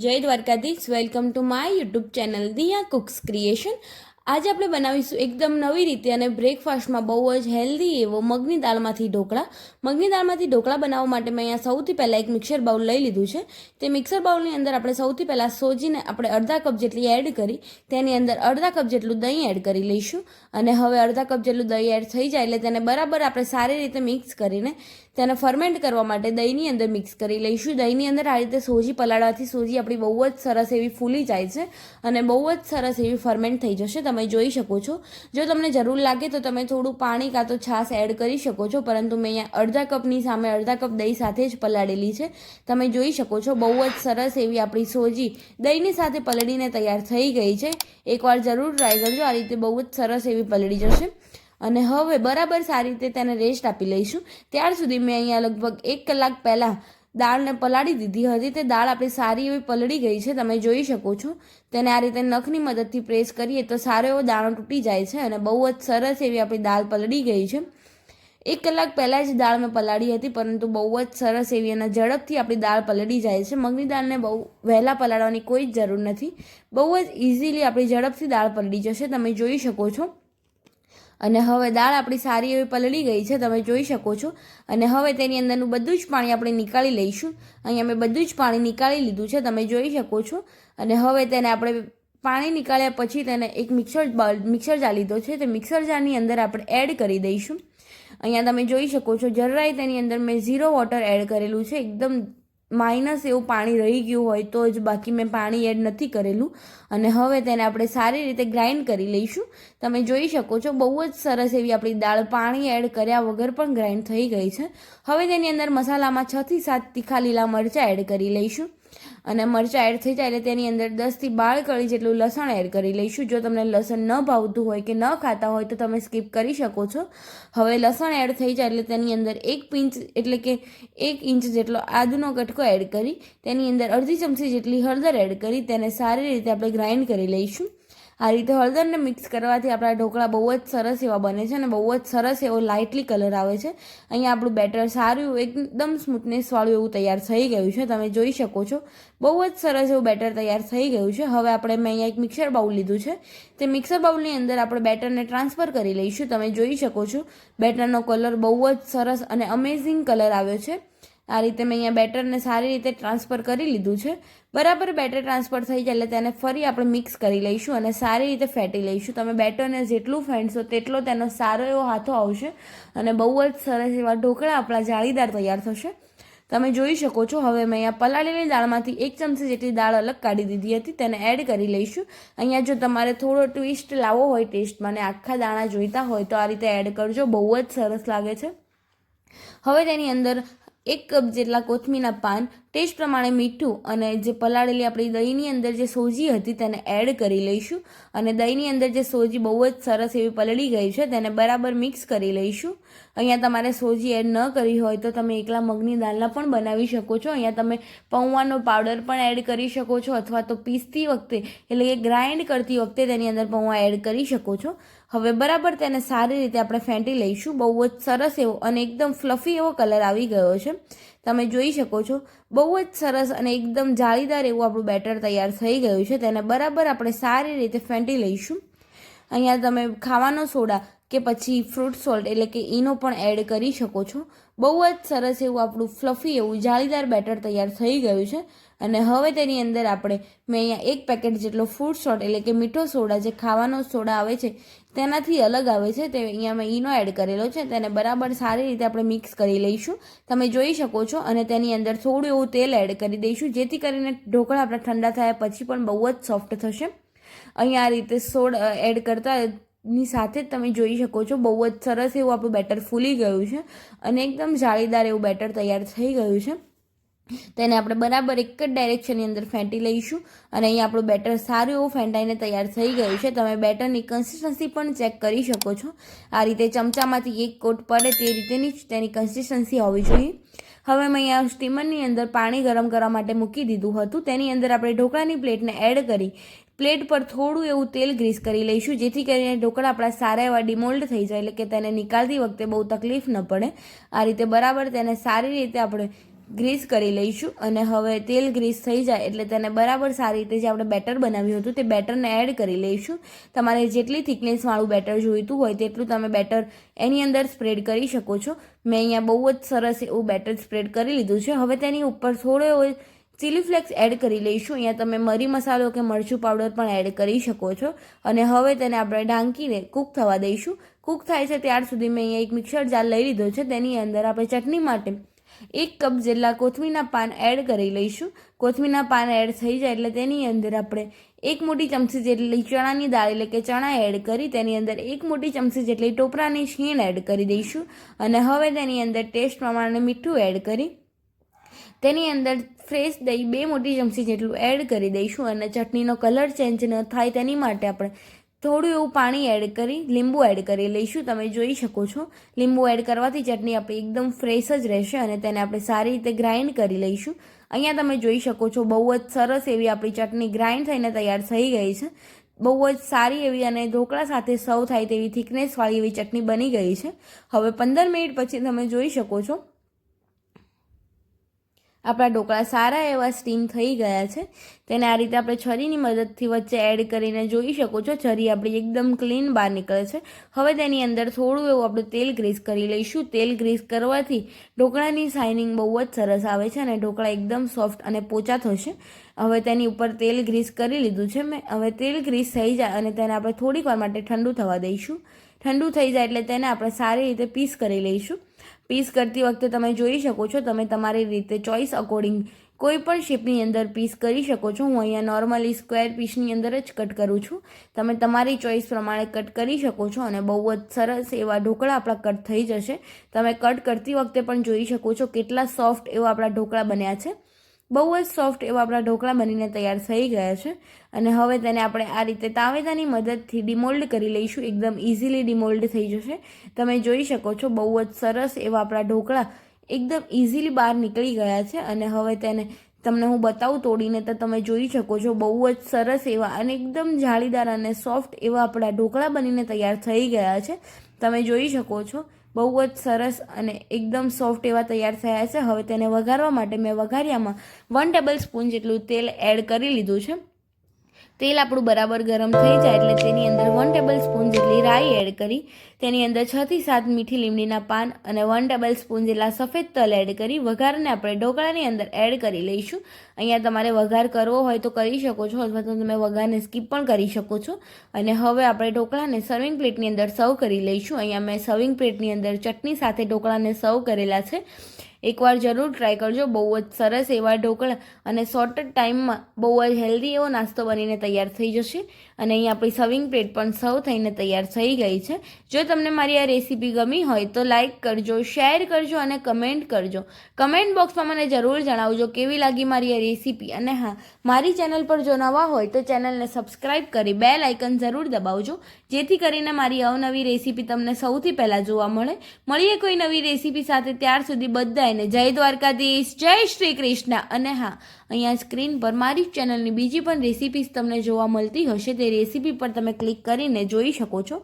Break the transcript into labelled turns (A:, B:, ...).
A: જય Dwarkadhish. Welcome to my YouTube channel Diya cooks creation. આજે આપણે બનાવીશું એકદમ નવી રીતે અને બ્રેકફાસ્ટમાં બહુ જ હેલ્ધી એવો મગની દાળમાંથી ઢોકળા. મગની દાળમાંથી ઢોકળા બનાવવા માટે મેં અહીંયા સૌથી પહેલાં એક મિક્સર બાઉલ લઈ લીધું છે. તે મિક્સર બાઉલની અંદર આપણે સૌથી પહેલાં સોજીને આપણે અડધા કપ જેટલી એડ કરી તેની અંદર અડધા કપ જેટલું દહીં એડ કરી લઈશું. અને હવે અડધા કપ જેટલું દહીં એડ થઈ જાય એટલે તેને બરાબર આપણે સારી રીતે મિક્સ કરીને તેને ફર્મેન્ટ કરવા માટે દહીંની અંદર મિક્સ કરી લઈશું. દહીંની અંદર આ રીતે સોજી પલાળવાથી સોજી આપણી બહુ જ સરસ એવી ફૂલી જાય છે અને બહુ જ સરસ એવી ફર્મેન્ટ થઈ જશે. તમે જોઈ શકો છો. જો તમને જરૂર લાગે તો તમે થોડું પાણી કાં તો છાશ એડ કરી શકો છો, પરંતુ મેં અહીંયા અડધા કપની સામે અડધા કપ દહીં સાથે જ પલાળેલી છે. તમે જોઈ શકો છો બહુ જ સરસ એવી આપણી સોજી દહીંની સાથે પલળીને તૈયાર થઈ ગઈ છે. એકવાર જરૂર ટ્રાય કરજો, આ રીતે બહુ જ સરસ એવી પલળી જશે. અને હવે બરાબર સારી રીતે તેને રેસ્ટ આપી લઈશું. ત્યાર સુધી મેં અહીંયા લગભગ 1 કલાક પહેલાં દાળને પલાળી દીધી હતી. તે દાળ આપણી સારી એવી પલળી ગઈ છે. તમે જોઈ શકો છો. તેને આ રીતે નખની મદદથી પ્રેસ કરીએ તો સારો એવો દાણો તૂટી જાય છે અને બહુ જ સરસ એવી આપણી દાળ પલળી ગઈ છે. 1 કલાક પહેલાં જ દાળ મેં પલાળી હતી, પરંતુ બહુ જ સરસ એવી અને ઝડપથી આપણી દાળ પલળી જાય છે. મગની દાળને બહુ વહેલા પલાળવાની કોઈ જ જરૂર નથી. બહુ જ ઇઝીલી આપણી ઝડપથી દાળ પલળી જશે. તમે જોઈ શકો છો. અને હવે દાળ આપણી સારી એવી પલળી ગઈ છે. તમે જોઈ શકો છો. અને હવે તેની અંદરનું બધું જ પાણી આપણે નીકાળી લઈશું. અહીંયા મેં બધું જ પાણી નીકાળી લીધું છે. તમે જોઈ શકો છો. અને હવે તેને આપણે પાણી નીકાળ્યા પછી તેને એક મિક્સર જાર લીધો છે. તે મિક્સર જારની અંદર આપણે એડ કરી દઈશું. અહીંયા તમે જોઈ શકો છો જરાય તેની અંદર મેં 0 વોટર એડ કરેલું છે. એકદમ માઇનસ એવું પાણી રહી ગયું હોય તો જ, બાકી મેં પાણી એડ નથી કરેલું. અને હવે તેને આપણે સારી રીતે ગ્રાઇન્ડ કરી લઈશું. તમે જોઈ શકો છો બહુ જ સરસ એવી આપણી દાળ પાણી એડ કર્યા વગર પણ ગ્રાઇન્ડ થઈ ગઈ છે. હવે તેની અંદર મસાલામાં 6 થી 7 તીખા લીલા મરચાં એડ કરી લઈશું. અને મરચાં એડ થઈ જાય એટલે તેની અંદર 10 થી 12 કળી જેટલું લસણ એડ કરી લઈશું. જો તમને લસણ ન ભાવતું હોય કે ન ખાતા હોય તો તમે સ્કીપ કરી શકો છો. હવે લસણ એડ થઈ જાય એટલે તેની અંદર 1 પિંચ એટલે કે 1 ઇંચ જેટલો આદુનો કટકો એડ કરી તેની અંદર અડધી ચમચી જેટલી હળદર એડ કરી તેને સારી રીતે આપણે ગ્રાઇન્ડ કરી લઈશું. આ રીતે હળદરને મિક્સ કરવાથી આપણા ઢોકળા બહુ જ સરસ એવા બને છે અને બહુ જ સરસ એવો લાઇટલી કલર આવે છે. અહીંયા આપણું બેટર સારું એકદમ સ્મૂથનેસવાળું એવું તૈયાર થઈ ગયું છે. તમે જોઈ શકો છો બહુ જ સરસ એવું બેટર તૈયાર થઈ ગયું છે. હવે આપણે મેં અહીંયા એક મિક્સર બાઉલ લીધું છે. તે મિક્સર બાઉલની અંદર આપણે બેટરને ટ્રાન્સફર કરી લઈશું. તમે જોઈ શકો છો બેટરનો કલર બહુ જ સરસ અને અમેઝિંગ કલર આવ્યો છે. આ રીતે મેં અહીંયા બેટરને સારી રીતે ટ્રાન્સફર કરી લીધું છે. બરાબર બેટર ટ્રાન્સફર થઈ જાય એટલે તેને ફરી આપણે મિક્સ કરી લઈશું અને સારી રીતે ફેટી લઈશું. તમે બેટરને જેટલું ફેંટશો તેટલો તેનો સારો એવો હાથો આવશે અને બહુ જ સરસ એવા ઢોકળા આપણા જાળીદાર તૈયાર થશે. તમે જોઈ શકો છો. હવે મેં અહીંયા પલાળેલી દાળમાંથી 1 ચમચી જેટલી દાળ અલગ કાઢી દીધી હતી, તેને એડ કરી લઈશું. અહીંયા જો તમારે થોડો ટ્વિસ્ટ લાવવો હોય ટેસ્ટમાં અને આખા દાણા જોઈતા હોય તો આ રીતે એડ કરજો. બહુ જ સરસ લાગે છે. હવે તેની અંદર 1 કપ જેટલા કોથમીરના પાન, ટેસ્ટ પ્રમાણે મીઠું અને જે પલાળેલી આપણી દહીંની અંદર જે સોજી હતી તેને એડ કરી લઈશું. અને દહીંની અંદર જે સોજી બહુ જ સરસ એવી પલળી ગઈ છે તેને બરાબર મિક્સ કરી લઈશું. અહીંયા તમારે સોજી એડ ન કરી હોય તો તમે એકલા મગની દાળના પણ બનાવી શકો છો. અહીંયા તમે પૌવાનો પાવડર પણ એડ કરી શકો છો અથવા તો પીસતી વખતે એટલે કે ગ્રાઇન્ડ કરતી વખતે તેની અંદર પૌવા એડ કરી શકો છો. હવે બરાબર તેને સારી રીતે આપણે ફેંટી લઈશું. બહુ જ સરસ એવો અને એકદમ ફ્લફી એવો કલર આવી ગયો છે. તમે જોઈ શકો છો બહુ જ સરસ અને એકદમ જાળીદાર એવું આપણું બેટર તૈયાર થઈ ગયું છે. તેને બરાબર આપણે સારી રીતે ફેંટી લઈશું. અહીંયા તમે ખાવાનો સોડા કે પછી ફ્રૂટ સોલ્ટ એટલે કે ઈનો પણ એડ કરી શકો છો. બહુ જ સરસ એવું આપણું ફ્લફી એવું જાળીદાર બેટર તૈયાર થઈ ગયું છે. અને હવે તેની અંદર આપણે મેં અહીંયા 1 પેકેટ જેટલો ફ્રૂટ સોલ્ટ એટલે કે મીઠો સોડા, જે ખાવાનો સોડા આવે છે તેનાથી અલગ આવે છે, તે અહીંયા મેં ઈનો એડ કરેલો છે. તેને બરાબર સારી રીતે આપણે મિક્સ કરી લઈશું. તમે જોઈ શકો છો. અને તેની અંદર થોડું એવું તેલ એડ કરી દઈશું જેથી કરીને ઢોકળા આપણા ઠંડા થયા પછી પણ બહુ જ સોફ્ટ થશે. અહીંયા આ રીતે સોડ એડ કરતા ની સાથે જ તમે જોઈ શકો છો બહુ જ સરસ એવું આપણું બેટર ફૂલી ગયું છે અને એકદમ જાળીદાર એવું બેટર તૈયાર થઈ ગયું છે. તેને આપણે બરાબર એક જ ડાયરેક્શનની અંદર ફેંટી લઈશું. અને અહીંયા આપણું બેટર સારું એવું ફેંટાઈને તૈયાર થઈ ગયું છે. તમે બેટરની કન્સિસ્ટન્સી પણ ચેક કરી શકો છો. આ રીતે ચમચામાંથી એક કોટ પડે તે રીતેની જ તેની કન્સિસ્ટન્સી હોવી જોઈએ. હવે મેં અહીંયા સ્ટીમરની અંદર પાણી ગરમ કરવા માટે મૂકી દીધું હતું. તેની અંદર આપણે ઢોકળાની પ્લેટને એડ કરી પ્લેટ પર થોડું એવું તેલ ગ્રીસ કરી લઈશું જેથી કરીને ઢોકળા આપણા સારા એવા ડિમોલ્ડ થઈ જાય, એટલે કે તેને નીકાળતી વખતે બહુ તકલીફ ન પડે. આ રીતે બરાબર તેને સારી રીતે આપણે ગ્રીસ કરી લઈશું. અને હવે તેલ ગ્રીસ થઈ જાય એટલે તેને બરાબર સારી રીતે જે આપણે બેટર બનાવ્યું હતું તે બેટરને એડ કરી લઈશું. તમારે જેટલી થિકનેસવાળું બેટર જોઈતું હોય તેટલું તમે બેટર એની અંદર સ્પ્રેડ કરી શકો છો. મેં અહીંયા બહુ જ સરસ એવું બેટર સ્પ્રેડ કરી લીધું છે. હવે તેની ઉપર થોડો એવો ચીલી ફ્લેક્સ એડ કરી લઈશું. અહીંયા તમે મરી મસાલો કે મરચું પાવડર પણ એડ કરી શકો છો. અને હવે તેને આપણે ઢાંકીને કૂક થવા દઈશું. કૂક થાય છે ત્યાર સુધી મેં અહીંયા એક મિક્સર જાર લઈ લીધો છે. તેની અંદર આપણે ચટણી માટે 1 કપ જેટલા કોથમીરના પાન એડ કરી લઈશું. કોથમીરના પાન એડ થઈ જાય એટલે તેની અંદર આપણે 1 મોટી ચમચી જેટલી ચણાની દાળ એટલે કે ચણા એડ કરી તેની અંદર 1 મોટી ચમચી જેટલી ટોપરાની છીણ એડ કરી દઈશું. અને હવે તેની અંદર ટેસ્ટ પ્રમાણે મીઠું એડ કરી તેની અંદર ફ્રેશ દહીં 2 મોટી ચમચી જેટલું એડ કરી દઈશું. અને ચટણીનો કલર ચેન્જ ન થાય તેની માટે આપણે થોડું એવું પાણી એડ કરી લીંબુ એડ કરી લઈશું. તમે જોઈ શકો છો લીંબુ એડ કરવાથી ચટણી આપણી એકદમ ફ્રેશ જ રહેશે. અને તેને આપણે સારી રીતે ગ્રાઇન્ડ કરી લઈશું. અહીંયા તમે જોઈ શકો છો બહુ જ સરસ એવી આપણી ચટણી ગ્રાઇન્ડ થઈને તૈયાર થઈ ગઈ છે. બહુ જ સારી એવી અને ઢોકળા સાથે સર્વ થાય તેવી થિકનેસવાળી એવી ચટણી બની ગઈ છે. હવે 15 મિનિટ પછી તમે જોઈ શકો છો આપણા ઢોકળા સારા એવા સ્ટીમ થઈ ગયા છે. તેને આ રીતે આપણે છરીની મદદથી વચ્ચે એડ કરીને જોઈ શકો છો છરી આપણી એકદમ ક્લીન બહાર નીકળે છે. હવે તેની અંદર થોડું એવું આપણે તેલ ગ્રીસ કરી લઈશું. તેલ ગ્રીસ કરવાથી ઢોકળાની શાઇનિંગ બહુ જ સરસ આવે છે અને ઢોકળા એકદમ સોફ્ટ અને પોચા થશે. હવે તેની ઉપર તેલ ગ્રીસ કરી લીધું છે મેં. હવે તેલ ગ્રીસ થઈ જાય અને તેને આપણે થોડીક વાર માટે ઠંડુ થવા દઈશું. ઠંડુ થઈ જાય એટલે તેને આપણે સારી રીતે પીસ કરી લઈશું. પીસ કરતી વખતે તમે જોઈ શકો છો તમે તમારી રીતે ચોઇસ અકોર્ડિંગ કોઈ પણ શેપની અંદર પીસ કરી શકો છો. હું અહીંયા નોર્મલી સ્ક્વેર પીસની અંદર જ કટ કરું છું. તમે તમારી ચોઇસ પ્રમાણે કટ કરી શકો છો. અને બહુ જ સરસ એવા ઢોકળા આપણા કટ થઈ જશે. તમે કટ કરતી વખતે પણ જોઈ શકો છો કેટલા સોફ્ટ એવા આપણા ઢોકળા બન્યા છે. બહુ જ સોફ્ટ એવા આપણા ઢોકળા બનીને તૈયાર થઈ ગયા છે. અને હવે તેને આપણે આ રીતે તાવેદાની મદદથી ડિમોલ્ડ કરી લઈશું. એકદમ ઇઝીલી ડિમોલ્ડ થઈ જશે. તમે જોઈ શકો છો બહુ જ સરસ એવા આપણા ઢોકળા એકદમ ઇઝીલી બહાર નીકળી ગયા છે. અને હવે તેને તમને હું બતાવું તોડીને તો તમે જોઈ શકો છો બહુ જ સરસ એવા અને એકદમ જાળીદાર અને સોફ્ટ એવા આપણા ઢોકળા બનીને તૈયાર થઈ ગયા છે. તમે જોઈ શકો છો બહુ જ સરસ અને એકદમ સોફ્ટ એવા તૈયાર થયા છે. હવે તેને વઘારવા માટે મેં વઘારિયામાં 1 ટેબલ સ્પૂન જેટલું તેલ એડ કરી લીધું છે. તેલ આપણું બરાબર ગરમ થઈ જાય એટલે તેની અંદર 1 ટેબલ સ્પૂન જેટલી રાઈ એડ કરી તેની અંદર 6 થી 7 મીઠી લીમડીના પાન અને 1 ટેબલ સ્પૂન જેટલા સફેદ તલ એડ કરી વઘારને આપણે ઢોકળાની અંદર એડ કરી લઈશું. અહીંયા તમારે વઘાર કરવો હોય તો કરી શકો છો અથવા તો તમે વઘારને સ્કીપ પણ કરી શકો છો. અને હવે આપણે ઢોકળાને સર્વિંગ પ્લેટની અંદર સર્વ કરી લઈશું. અહીંયા મેં સર્વિંગ પ્લેટની અંદર ચટણી સાથે ઢોકળાને સર્વ કરેલા છે. એકવાર જરૂર ટ્રાય કરજો. બહુ જ સરસ એવા ઢોકળા અને શોર્ટ ટાઈમમાં બહુ જ હેલ્ધી એવો નાસ્તો બનીને તૈયાર થઈ જશે. અને અહીં આપણી સર્વિંગ પ્લેટ પણ સર્વ થઈને તૈયાર થઈ ગઈ છે. જો તમને મારી આ રેસીપી ગમી હોય તો લાઇક કરજો, શેર કરજો અને કમેન્ટ કરજો. કમેન્ટ બોક્સમાં મને જરૂર જણાવજો કેવી લાગી મારી આ રેસીપી. અને હા, મારી ચેનલ પર જો નવા હોય તો ચેનલને સબસ્ક્રાઈબ કરી બેલ આઇકન જરૂર દબાવજો જેથી કરીને મારી અવનવી રેસીપી તમને સૌથી પહેલાં જોવા મળે. મળીએ કોઈ નવી રેસીપી સાથે. ત્યાર સુધી બધા જય દ્વારકાધીશ, જય શ્રી કૃષ્ણ. અને હા, અહીંયા સ્ક્રીન પર મારી ચેનલની બીજી પણ રેસીપીસ તમને જોવા મળતી હશે. તે રેસીપી પર તમે ક્લિક કરીને જોઈ શકો છો.